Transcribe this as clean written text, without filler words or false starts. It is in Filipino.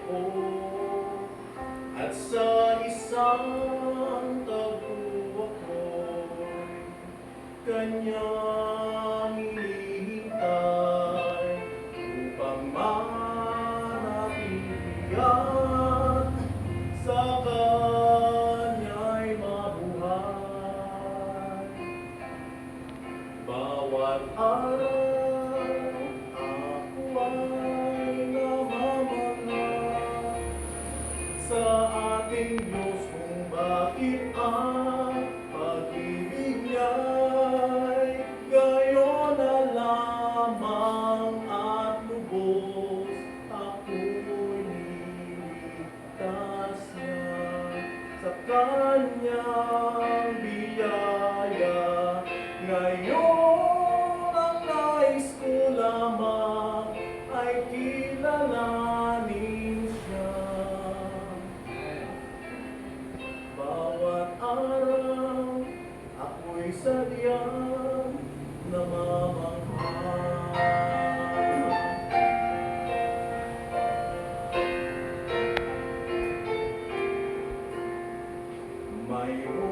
ko at sa isang tagpo ako'y kanyang hinihintay upang manatilihan sa kanya'y mabuhay. Bawat araw ako ay namamangha sa ating Diyos kung bakit ang pag-ibig niya'y gayon na lamang at lubos ako'y niligtas niya sa kanyang biyaya. Ngayon ang nais ko lamang ay kilalanin siya. Bawat araw ako'y sadyang namamangha. Mayroon